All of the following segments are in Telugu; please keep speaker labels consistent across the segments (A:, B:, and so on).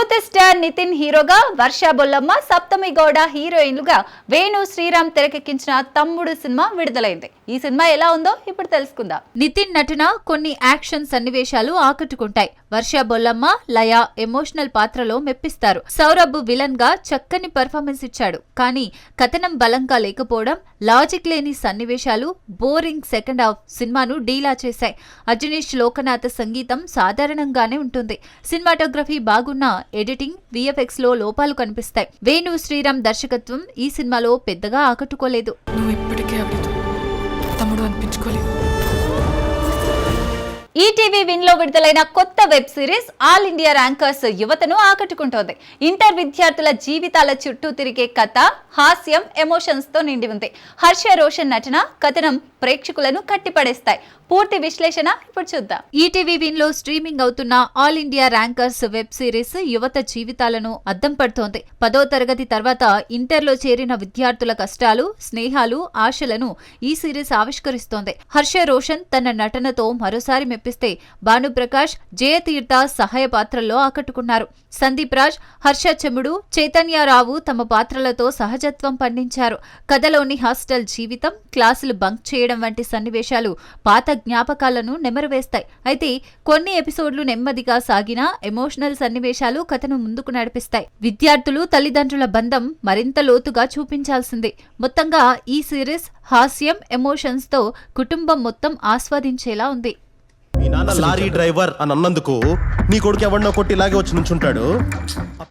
A: యూత్ స్టార్ నితిన్ హీరోగా, వర్ష బొల్లమ్మ, సప్తమి గౌడ హీరోయిన్లుగా వేణు శ్రీరామ్ తెరకెక్కించిన తమ్ముడు సినిమా విడుదలైంది. ఈ సినిమా ఎలా ఉందో ఇప్పుడు తెలుసుకుందాం. నితిన్ నటన కొన్ని యాక్షన్ సన్నివేశాలు ఆకట్టుకుంటాయి. వర్ష బొల్లమ్మ, లయ ఎమోషనల్ పాత్రలో మెప్పిస్తారు. సౌరభ్ విలన్ గా చక్కని పర్ఫార్మెన్స్ ఇచ్చాడు. కానీ కథనం బలంగా లేకపోవడం, లాజిక్ లేని సన్నివేశాలు, బోరింగ్ సెకండ్ హాఫ్ సినిమాను డీలా చేశాయి. అజనీష్ లోకనాథ్ సంగీతం సాధారణంగానే ఉంటుంది. సినిమాటోగ్రఫీ బాగున్న ఎడిటింగ్, విఎఫ్ఎక్స్ లో లోపాలు కనిపిస్తాయి. వేణు శ్రీరామ్ దర్శకత్వం ఈ సినిమాలో పెద్దగా ఆకట్టుకోలేదు. ఈటీవీ విన్ లో విడుదలైన కొత్త web series all India rankers యువతను ఆకట్టుకుంటోంది. ఇంటర్ విద్యార్థుల జీవితాల చుట్టూ తిరిగే కథ, హాస్యం, ఎమోషన్స్ తో నిండి ఉంది. హర్ష రోషన్ నటన, కథనం ప్రేక్షకులను కట్టిపడేస్తాయి. పూర్తి విశ్లేషణ ఇప్పుడు చూద్దాం. ఈటీవీ విన్ లో స్ట్రీమింగ్ అవుతున్న all India rankers web series యువత జీవితాలను అద్దం పడుతోంది. 10వ తరగతి తర్వాత ఇంటర్లో చేరిన విద్యార్థుల కష్టాలు, స్నేహాలు, ఆశలను ఈ సిరీస్ ఆవిష్కరిస్తోంది. హర్ష రోషన్ తన నటనతో మరోసారి మెప్పిస్తే, భానుప్రకాష్, జయతీర్థ సహాయ పాత్రల్లో ఆకట్టుకున్నారు. సందీప్ రాజ్, హర్ష చెముడు, చైతన్యరావు తమ పాత్రలతో సహజత్వం పండించారు. కథలోని హాస్టల్ జీవితం, క్లాసులు బంక్ చేయడం వంటి సన్నివేశాలు పాత జ్ఞాపకాలను నెమరువేస్తాయి. అయితే కొన్ని ఎపిసోడ్లు నెమ్మదిగా సాగినా ఎమోషనల్ సన్నివేశాలు కథను ముందుకు నడిపిస్తాయి. విద్యార్థులు, తల్లిదండ్రుల బంధం మరింత లోతుగా చూపించాల్సింది. మొత్తంగా ఈ సిరీస్ హాస్యం, ఎమోషన్స్ తో కుటుంబం మొత్తం ఆస్వాదించేలా ఉంది.
B: మీ నాన్న లారీ డ్రైవర్ అని అన్నందుకు నీ కొడుకు ఎవరినో కొట్టి ఇలాగే వచ్చి నుంచుంటాడు.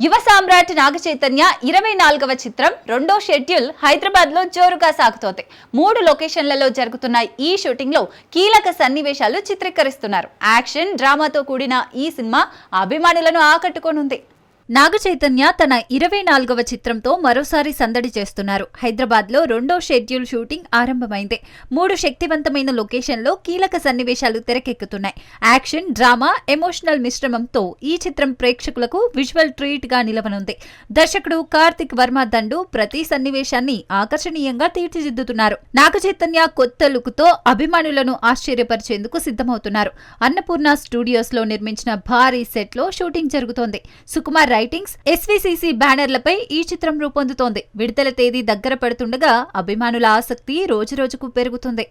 A: యువ సామ్రాట్ నాగ చైతన్య 24వ చిత్రం రెండో షెడ్యూల్ హైదరాబాద్ లో జోరుగా సాగుతోంది. 3 లొకేషన్లలో జరుగుతున్న ఈ షూటింగ్ లో కీలక సన్నివేశాలు చిత్రీకరిస్తున్నారు. యాక్షన్, డ్రామాతో కూడిన ఈ సినిమా అభిమానులను ఆకట్టుకోనుంది. నాగ చైతన్య తన 24వ చిత్రంతో మరోసారి సందడి చేస్తున్నారు. హైదరాబాద్ లో రెండో షెడ్యూల్ షూటింగ్ ఆరంభమైంది. 3 శక్తివంతమైన లొకేషన్లో కీలక సన్నివేశాలు తెరకెక్కుతున్నాయి. యాక్షన్, డ్రామా, ఎమోషనల్ మిశ్రమంతో ఈ చిత్రం ప్రేక్షకులకు విజువల్ ట్రీట్ గా నిలవనుంది. దర్శకుడు కార్తిక్ వర్మ దండు ప్రతి సన్నివేశాన్ని ఆకర్షణీయంగా తీర్చిదిద్దుతున్నారు. నాగ చైతన్య కొత్త లుక్ తో అభిమానులను ఆశ్చర్యపరిచేందుకు సిద్ధమవుతున్నారు. అన్నపూర్ణ స్టూడియోస్ లో నిర్మించిన భారీ సెట్ లో షూటింగ్ జరుగుతోంది. సుకుమార్ రైటింగ్స్, ఎస్వీసీసీ బ్యానర్లపై ఈ చిత్రం రూపొందుతోంది. విడుదల తేదీ దగ్గర పడుతుండగా అభిమానుల ఆసక్తి రోజురోజుకు పెరుగుతుంది.